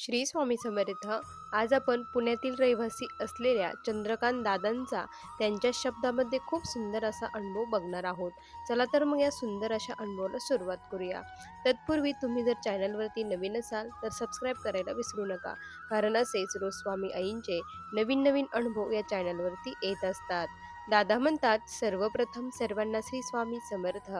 श्री स्वामी समर्थ. आज आपण पुण्यातील रहिवासी असलेल्या चंद्रकांत दादांचा त्यांच्या शब्दामध्ये खूप सुंदर असा अनुभव बघणार आहोत. चला तर मग या सुंदर अशा अनुभवाला सुरुवात करूया. तत्पूर्वी तुम्ही जर चॅनलवरती नवीन असाल तर सबस्क्राईब करायला विसरू नका, कारण असेच रोज स्वामी आईंचे नवीन नवीन अनुभव या चॅनलवरती येत असतात. दादा म्हणतात, सर्वप्रथम सर्वांना श्री स्वामी समर्थ.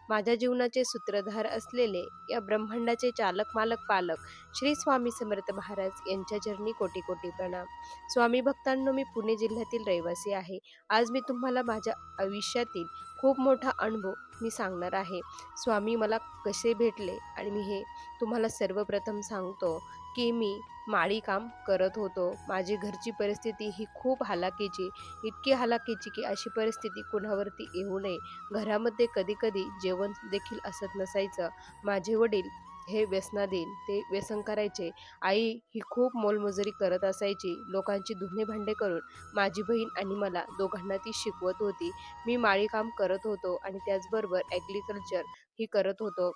माझ्या जीवनाचे सूत्रधार असलेले या ब्रह्मांडाचे चालक मालक पालक श्री स्वामी समर्थ महाराज यांच्या चरणी कोटी कोटी प्रणाम. स्वामी भक्तांनो, मी पुणे जिल्ह्यातील रहिवासी आहे. आज मी तुम्हाला माझ्या आयुष्यातील खूप मोठा अनुभव मी सांगणार आहे. स्वामी मला कसे भेटले आणि मी हे तुम्हाला सर्वप्रथम सांगतो की मी माळी काम करत होतो. माझी घरची परिस्थिती ही खूप हालाकीची, इतकी हालाकीची की अशी परिस्थिती कुणावरती येऊ नये. घरामध्ये कधी कधी जेवण देखील असत नसायचं. माझे वडील हे व्यसनाधीन, ते व्यसन करायचे. आई ही खूप मोलमजुरी करत असायची. लोकांची धुणे भांडे करून माझी बहीण आणि मला दोघांना ती शिकवत होती. मी माळी काम करत होतो आणि त्याचबरोबर ॲग्रिकल्चर ही करत होतो.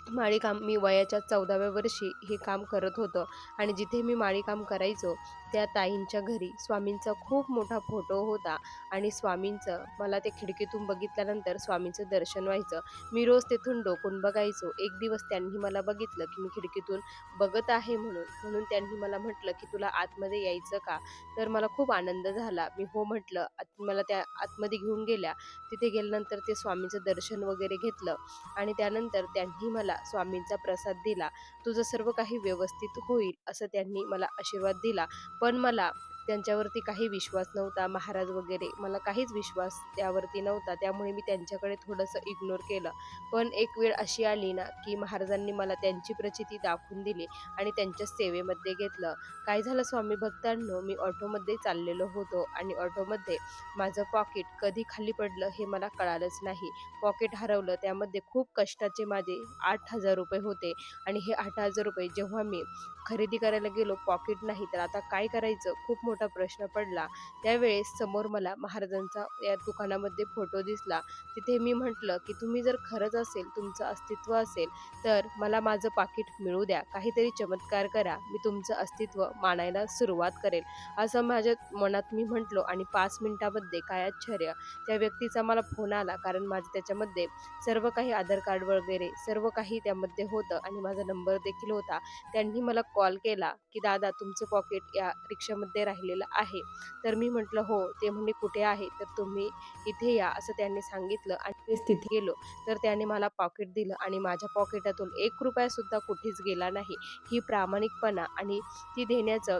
माळी काम मी वयाच्या 14व्या वर्षी हे काम करत होतो आणि जिथे मी माळी काम करायचो त्या ताईंच्या घरी स्वामींचा खूप मोठा फोटो होता आणि स्वामींचं मला ते खिडकीतून बघितल्यानंतर स्वामींचं दर्शन व्हायचं. मी रोज तिथून डोकून बघायचो. एक दिवस त्यांनी मला बघितलं की मी खिडकीतून बघत आहे म्हणून म्हणून त्यांनी मला म्हटलं की तुला आतमध्ये यायचं का? तर मला खूप आनंद झाला. मी हो म्हटलं. मला त्या आतमध्ये घेऊन गेल्या. तिथे गेल्यानंतर ते स्वामींचं दर्शन वगैरे घेतलं आणि त्यानंतर त्यांनी मला स्वामींचा प्रसाद दिला. तुझं सर्व काही व्यवस्थित होईल असं त्यांनी मला आशीर्वाद दिला. पण मला त्यांच्यावरती काही विश्वास नव्हता. महाराज वगैरे मला काहीच विश्वास त्यावरती नव्हता. त्यामुळे मी त्यांच्याकडे थोडंसं इग्नोर केलं. पण एक वेळ अशी आली ना की महाराजांनी मला त्यांची प्रचिती दाखवून दिली आणि त्यांच्या सेवेमध्ये घेतलं. काय झालं स्वामी भक्तांनो, मी ऑटोमध्ये चाललेलो होतो आणि ऑटोमध्ये माझं पॉकेट कधी खाली पडलं हे मला कळालंच नाही. पॉकेट हरवलं. त्यामध्ये खूप कष्टाचे माझे 8,000 रुपये होते आणि हे 8,000 रुपये जेव्हा मी खरेदी करायला गेलो, पॉकेट नाही, तर आता काय करायचं? खूप मोठा प्रश्न पडला. त्यावेळेस समोर मला महाराजांचा या दुकानामध्ये फोटो दिसला. तिथे मी म्हटलं की तुम्ही जर खरंच असेल, तुमचं अस्तित्व असेल, तर मला माझं पाकीट मिळू द्या. काहीतरी चमत्कार करा. मी तुमचं अस्तित्व मानायला सुरुवात करेल. असं माझ्या मनात मी म्हटलो आणि 5 मिनिटामध्ये काय आश्चर्य, त्या व्यक्तीचा मला फोन आला. कारण माझं त्याच्यामध्ये सर्व काही आधार कार्ड वगैरे सर्व काही त्यामध्ये होतं आणि माझा नंबर देखील होता. त्यांनी मला कॉल केला की दादा, तुमचं पॉकेट या रिक्षामध्ये राहिलेलं आहे. तर मी म्हटलं हो. ते म्हणे कुठे आहे? तर तुम्ही इथे या असं त्यांनी सांगितलं आणि मी तिथे गेलो. तर त्याने मला पॉकेट दिलं आणि माझ्या पॉकेटातून ₹1 सुद्धा कुठेच गेला नाही. ही प्रामाणिकपणा आणि ती देण्याचं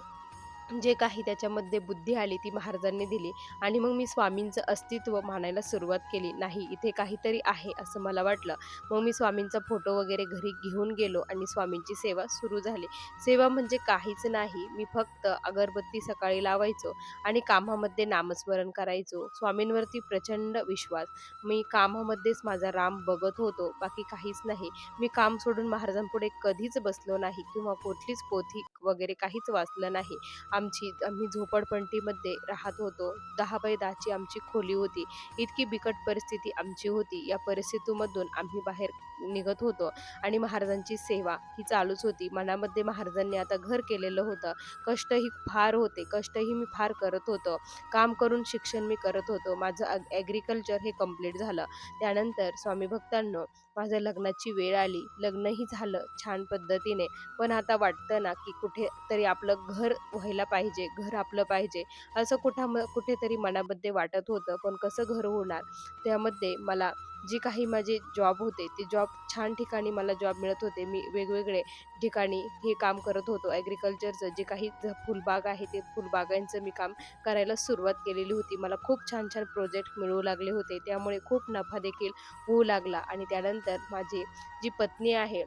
जे काही त्याच्यामध्ये बुद्धी आली ती महाराजांनी दिली आणि मग मी स्वामींचं अस्तित्व मानायला सुरुवात केली. नाही, इथे काहीतरी आहे असं मला वाटलं. मग मी स्वामींचा फोटो वगैरे घरी घेऊन गेलो आणि स्वामींची सेवा सुरू झाली. सेवा म्हणजे काहीच नाही. मी फक्त अगरबत्ती सकाळी लावायचो आणि कामामध्ये नामस्मरण करायचो. स्वामींवरती प्रचंड विश्वास. मी कामामध्येच माझा राम बघत होतो, बाकी काहीच नाही. मी काम सोडून महाराजांपुढे कधीच बसलो नाही किंवा कुठलीच पोथी वगैरे काहीच वाचलं नाही. आम्ही झोपडपट्टीमध्ये राहत होतो. 10 बाय 10ची आमची खोली होती. इतकी बिकट परिस्थिती आमची होती. या परिस्थितीमधून आम्ही बाहेर निघत होतो आणि महाराजांची सेवा ही चालूच होती. मनामध्ये महाराजांनी आता घर केलेलं होतं. कष्टही फार होते. कष्टही मी फार करत होतो. काम करून शिक्षण मी करत होतो. माझं ॲग्रिकल्चर हे कंप्लीट झालं. त्यानंतर स्वामी भक्तांनो, माझ्या लग्नाची वेळ आली. लग्नही झालं छान पद्धतीने. पण आता वाटतं ना की कुठेतरी आपलं घर व्हायला पाहिजे, घर आपलं पाहिजे, असं कुठेतरी मनामध्ये वाटत होतं. पण कसं घर होणार? त्यामध्ये मला जी काही माझे जॉब होते, ते जॉब छान ठिकाणी मला जॉब मिळत होते. मी वेगवेगळे ठिकाणी हे काम करत होतो. ॲग्रिकल्चरचं जे काही फुलबाग आहे, ते फुलबागांचं मी काम करायला सुरुवात केलेली होती. मला खूप छान छान प्रोजेक्ट मिळू लागले होते. त्यामुळे खूप नफा देखील होऊ लागला आणि त्यानंतर माझी जी पत्नी आहे,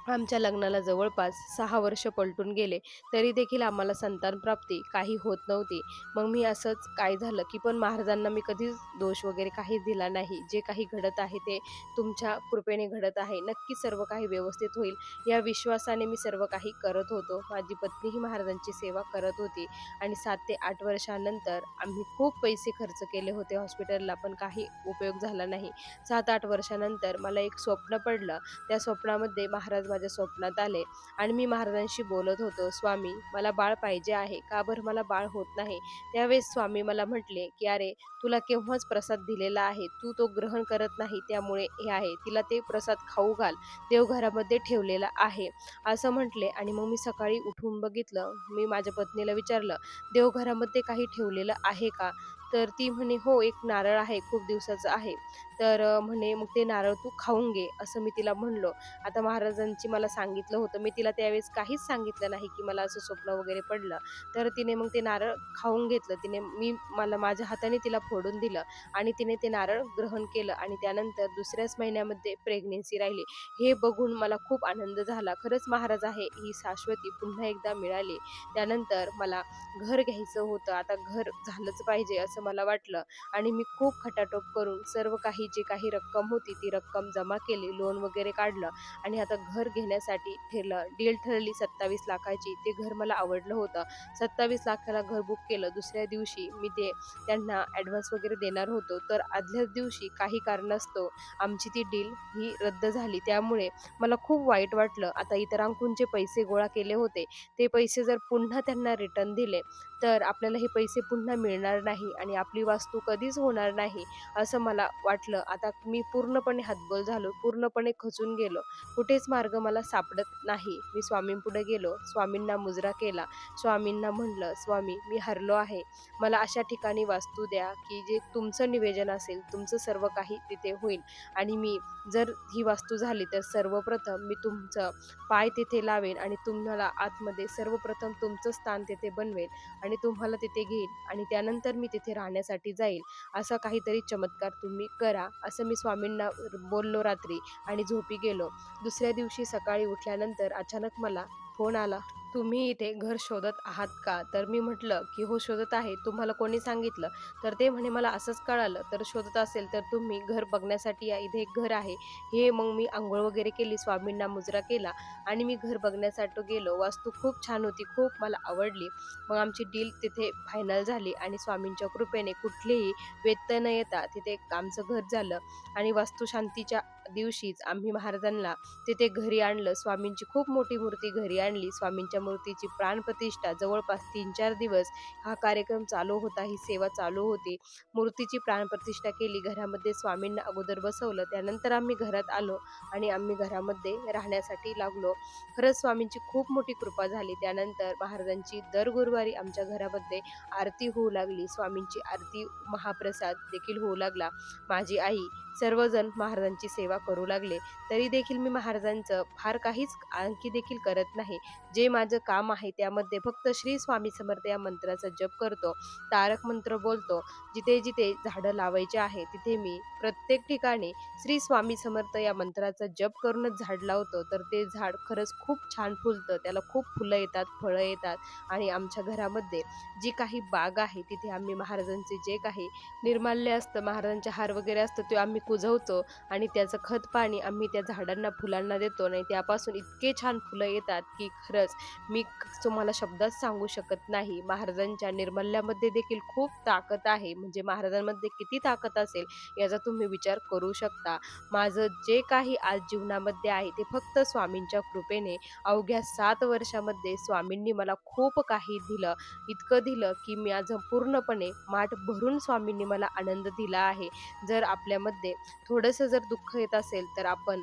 आमच्या लग्नाला जवळपास 6 वर्ष पलटून गेले, तरी देखील आम्हाला संतानप्राप्ती काही होत नव्हती. मग मी असंच काय झालं, की पण महाराजांना मी कधीच दोष वगैरे काहीच दिला नाही. जे काही घडत आहे ते तुमच्या कृपेने घडत आहे. नक्की सर्व काही व्यवस्थित होईल, या विश्वासाने मी सर्व काही करत होतो. माझी पत्नीही महाराजांची सेवा करत होती आणि 7 ते 8 वर्षानंतर आम्ही खूप पैसे खर्च केले होते हॉस्पिटलला, पण काही उपयोग झाला नाही. 7-8 वर्षानंतर मला एक स्वप्न पडलं. त्या स्वप्नामध्ये महाराज माझ्या स्वप्नात आले आणि मी महाराजांशी बोलत होतो, "स्वामी, मला बाळ पाहिजे आहे. का बरं मला बाळ होत नाही?" त्यावेळेस स्वामी मला म्हटले, की "अरे, तुला केव्हाच प्रसाद दिलेला आहे. तू तो ग्रहण करत नाही त्यामुळे हे आहे. तिला ते प्रसाद खाऊ घाल. देवघरामध्ये ठेवलेला आहे." असं म्हटले आणि मग मी सकाळी उठून बघितलं. मी माझ्या पत्नीला विचारलं, "देवघरामध्ये काही ठेवलेलं आहे का?" तर ती म्हणे, "हो, एक नारळ आहे, खूप दिवसाचं आहे." तर म्हणे, "मग ते नारळ तू खाऊन घे." असं मी तिला म्हणलो. आता महाराजांची मला सांगितलं होतं. मी तिला त्यावेळेस काहीच सांगितलं नाही, की मला असं स्वप्न वगैरे पडलं. तर तिने मग ते नारळ खाऊन घेतलं. मला माझ्या हाताने तिला फोडून दिलं आणि तिने ते नारळ ग्रहण केलं आणि त्यानंतर दुसऱ्याच महिन्यामध्ये प्रेग्नन्सी राहिली. हे बघून मला खूप आनंद झाला. खरंच महाराज आहे, ही शाश्वती पुन्हा एकदा मिळाली. त्यानंतर मला घर घ्यायचं होतं. आता घर झालंच पाहिजे असं मला वाटलं आणि मी खूप खटाटोप करून सर्व काही जी काही रक्कम होती ती रक्कम जमा केली, लोन वगैरे काढलं आणि आता घर घेण्यासाठी डील ठरली 27 लाखाची. ते घर मला आवडलं होतं. 27 लाखाला घर बुक केलं. दुसऱ्या दिवशी मी ते त्यांना ॲडव्हान्स वगैरे देणार होतो. तर आदल्याच दिवशी काही कारणास्तव आमची ती डील ही रद्द झाली. त्यामुळे मला खूप वाईट वाटलं. आता इतरांकडून जे पैसे गोळा केले होते, ते पैसे जर पुन्हा त्यांना रिटर्न दिले, तर आपल्याला हे पैसे पुन्हा मिळणार नाही आणि आपली वास्तू कधीच होणार नाही, असं मला वाटलं. आता मी पूर्णपणे हतबल झालो, पूर्णपणे खचून गेलो. कुठेच मार्ग मला सापडत नाही. मी स्वामींपुढे गेलो, स्वामींना मुजरा केला. स्वामींना म्हणलं, "स्वामी, मी हरलो आहे. मला अशा ठिकाणी वास्तू द्या, की जे तुमचं नियोजन असेल, तुमचं सर्व काही तिथे होईल आणि मी जर ही वास्तू झाली, तर सर्वप्रथम मी तुमचं पाय तिथे लावेन आणि तुम्हाला आतमध्ये सर्वप्रथम तुमचं स्थान तिथे बनवेल आणि तुम्हाला तिथे घेईन आणि त्यानंतर मी तिथे राहण्यासाठी जाईल. असा काहीतरी चमत्कार तुम्ही करा." असं मी स्वामींना बोललो रात्री आणि झोपी गेलो. दुसऱ्या दिवशी सकाळी उठल्यानंतर अचानक मला फोन आला. "तुम्ही इथे घर शोधत आहात का?" तर मी म्हटलं, की "हो, शोधत आहे. तुम्हाला कोणी सांगितलं?" तर ते म्हणे, "मला असंच कळालं. तर शोधत असेल तर तुम्ही घर बघण्यासाठी या. इथे एक घर आहे." हे मग मी अंघोळ वगैरे केली, स्वामींना मुजरा केला आणि मी घर बघण्यासाठी गेलो. वास्तू खूप छान होती, खूप मला आवडली. मग आमची डील तिथे फायनल झाली आणि स्वामींच्या कृपेने कुठलीही व्यत्यय न येता तिथे आमचं घर झालं आणि वास्तुशांतीच्या दिवशीच आम्ही महाराजांना तिथे घरी आणलं. स्वामींची खूप मोठी मूर्ती घरी आणली. स्वामींच्या मूर्तीची प्राणप्रतिष्ठा जवळपास 3-4 दिवस हा कार्यक्रम चालू होता, ही सेवा चालू होती. मूर्तीची प्राणप्रतिष्ठा केली. घरामध्ये स्वामींना अगोदर बसवलं. त्यानंतर आम्ही घरात आलो आणि आम्ही घरामध्ये राहण्यासाठी लागलो. खरंच स्वामींची खूप मोठी कृपा झाली. त्यानंतर महाराजांची दर गुरुवारी आमच्या घरामध्ये आरती होऊ लागली. स्वामींची आरती, महाप्रसाद देखील होऊ लागला. माझी आई, सर्वजण महाराजांची सेवा करू लागले. तरी देखील मी महाराजांचं फार काहीच आणखी देखील करत नाही. जे माझं काम आहे त्यामध्ये फक्त श्री स्वामी समर्थ या मंत्राचा जप करतो. तारक मंत्र बोलतो. जिथे-जिथे झाडं लावायची आहे, तिथे मी प्रत्येक ठिकाणी श्री स्वामी समर्थ या मंत्राचा जप करूनच झाड लावतो. तर ते झाड खरंच खूप छान फुलतं. त्याला खूप फुलं येतात, फळं येतात आणि आमच्या घरामध्ये जी काही बाग आहे, तिथे आम्ही महाराजांचे जे काही निर्माल्य असतं, महाराजांचे हार वगैरे असतं, ते आम्ही कुजवतो आणि त्याचं खत-पाणी आम्ही त्या झाडांना, फुलांना देतो आणि त्यापासून इतके छान फुलं येतात, की खरंच मी तुम्हाला शब्दात सांगू शकत नाही. महाराजांच्या निर्मल्यामध्ये देखील खूप ताकद आहे. म्हणजे महाराजांमध्ये किती ताकद असेल याचा तुम्ही विचार करू शकता. माझं जे काही आज जीवनामध्ये आहे ते फक्त स्वामींच्या कृपेने. अवघ्या 7 वर्षामध्ये स्वामींनी मला खूप काही दिलं. इतकं दिलं, की माझं पूर्णपणे माठ भरून स्वामींनी मला आनंद दिला आहे. जर आपल्यामध्ये थोडंसं जर दुःख येत असेल, तर आपण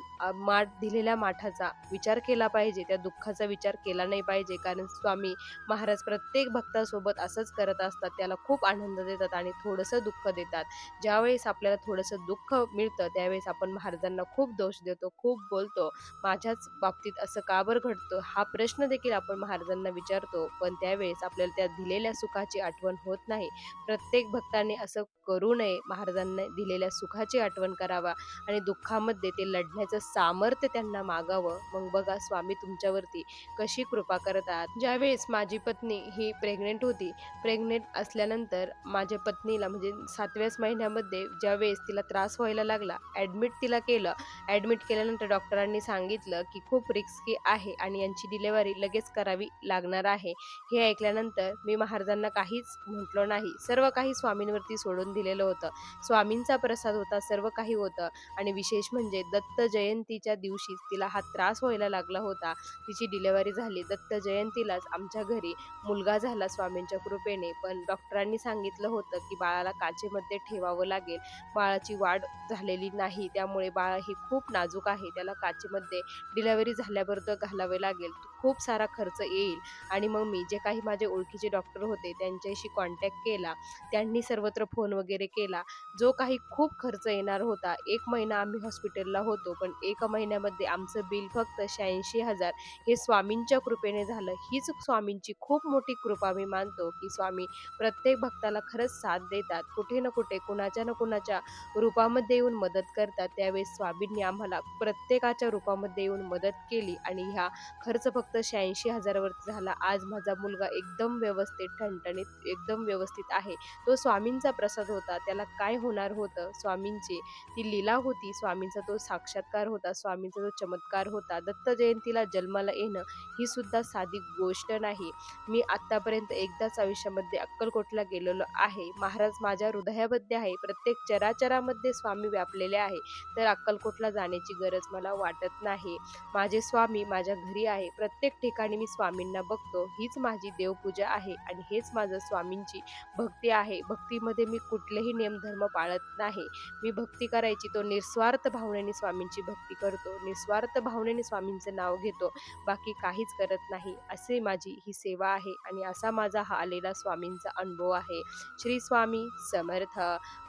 दिलेल्या माठाचा विचार केला पाहिजे. त्या दुःखाचा विचार केला नाही पाहिजे. कारण स्वामी महाराज प्रत्येक भक्तासोबत असंच करत असतात. त्याला खूप आनंद देतात आणि थोडंसं दुःख देतात. ज्यावेळेस आपल्याला थोडंसं दुःख मिळतं, त्यावेळेस आपण महाराजांना खूप दोष देतो, खूप बोलतो. माझ्याच बाबतीत असं का बरं घडतं? हा प्रश्न देखील आपण महाराजांना विचारतो. पण त्यावेळेस आपल्याला त्या दिलेल्या सुखाची आठवण होत नाही. प्रत्येक भक्ताने असं करू नये. महाराजांनी दिलेल्या सुखाची आठवण करावा आणि दुःखामध्ये ते लढण्याचं सामर्थ्य त्यांना मागावं. मग बघा स्वामी तुमच्यावरती कशी कृपा करतात. ज्यावेळेस माझी पत्नी ही प्रेग्नंट होती, प्रेग्नंट असल्यानंतर माझ्या पत्नीला म्हणजे 7व्याच महिन्यामध्ये ज्यावेळेस तिला त्रास व्हायला लागला, ॲडमिट तिला केलं. ॲडमिट केल्यानंतर डॉक्टरांनी सांगितलं, की खूप रिस्की आहे आणि यांची डिलिव्हरी लगेच करावी लागणार आहे. हे ऐकल्यानंतर मी महाराजांना काहीच म्हटलो नाही. सर्व काही स्वामींवरती सोडून दिलेलं होतं. स्वामींचा प्रसाद होता, सर्व काही होतं आणि विशेष म्हणजे दत्त जयंतीच्या दिवशीच तिला हा त्रास व्हायला लागला होता. तिची डिलिव्हरी झाली. दत्त जयंतीलाच आमच्या घरी मुलगा झाला स्वामींच्या कृपेने. पण डॉक्टरांनी सांगितलं होतं, की बाळाला काचेमध्ये ठेवावं लागेल. बाळाची वाढ झालेली नाही. त्यामुळे बाळ हे खूप नाजूक आहे. त्याला काचेमध्ये डिलिव्हरी झाल्याबरोबर घालावे लागेल. खूप सारा खर्च येईल आणि मग मी जे काही माझे ओळखीचे डॉक्टर होते त्यांच्याशी कॉन्टॅक्ट केला. त्यांनी सर्वत्र फोन वगैरे केला. जो काही खूप खर्च येणार होता. 1 महिना आम्ही हॉस्पिटलला होतो. पण 1 महिन्यामध्ये आमचं बिल फक्त 86,000 हे स्वामींच्या कृपेने झालं. हीच स्वामींची खूप मोठी कृपा मी मानतो, की स्वामी प्रत्येक भक्ताला खरंच साथ देतात. कुठे ना कुठे, कुणाच्या ना कुणाच्या रूपामध्ये येऊन मदत करतात. त्यावेळेस स्वामींनी आम्हाला प्रत्येकाच्या रूपामध्ये येऊन मदत केली आणि ह्या खर्च फक्त 86,000 वरती झाला. आज माझा मुलगा एकदम व्यवस्थित, ठणठणीत, एकदम व्यवस्थित आहे. तो स्वामींचा प्रसाद होता. त्याला काय होणार होतं? स्वामींची ती लीला होती. स्वामींचा तो साक्षात्कार होता. स्वामींचा तो चमत्कार होता. दत्त जयंतीला जन्माला येणं ही सुद्धा साधी गोष्ट नाही. मी आत्तापर्यंत एकदाच आयुष्यामध्ये अक्कलकोटला गेलेलो आहे. महाराज माझ्या हृदयामध्ये आहे. प्रत्येक चराचरामध्ये स्वामी व्यापलेले आहे. तर अक्कलकोटला जाण्याची गरज मला वाटत नाही. माझे स्वामी माझ्या घरी आहे. प्रत्येक ठिकाणी मी स्वामींना बघतो. हीच माझी देवपूजा आहे आणि हेच माझं स्वामींची भक्ती आहे. भक्तीमध्ये मी कुठलेही नियमधर्म पाळत नाही. मी भक्ती करायची तो निस्वार्थ भावनेने स्वामींची भक्ती करतो. निस्वार्थ भावनेने स्वामींचं नाव घेतो. बाकी काहीच करत नाही. असे माझी ही सेवा आहे आणि असा माझा हा आलेला स्वामींचा अनुभव आहे. श्री स्वामी समर्थ.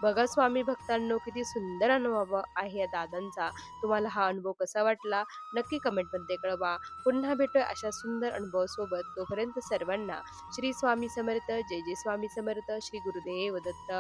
बघा स्वामी भक्तांनो, किती सुंदर अनुभव आहे या दादांचा. तुम्हाला हा अनुभव कसा वाटला? नक्की कमेंटमध्ये कळवा. पुन्हा भेटूया अशा सुंदर अनुभवासोबत. तोपर्यंत सर्वांना श्री स्वामी समर्थ. जय जय स्वामी समर्थ. श्री गुरुदेव दत्त.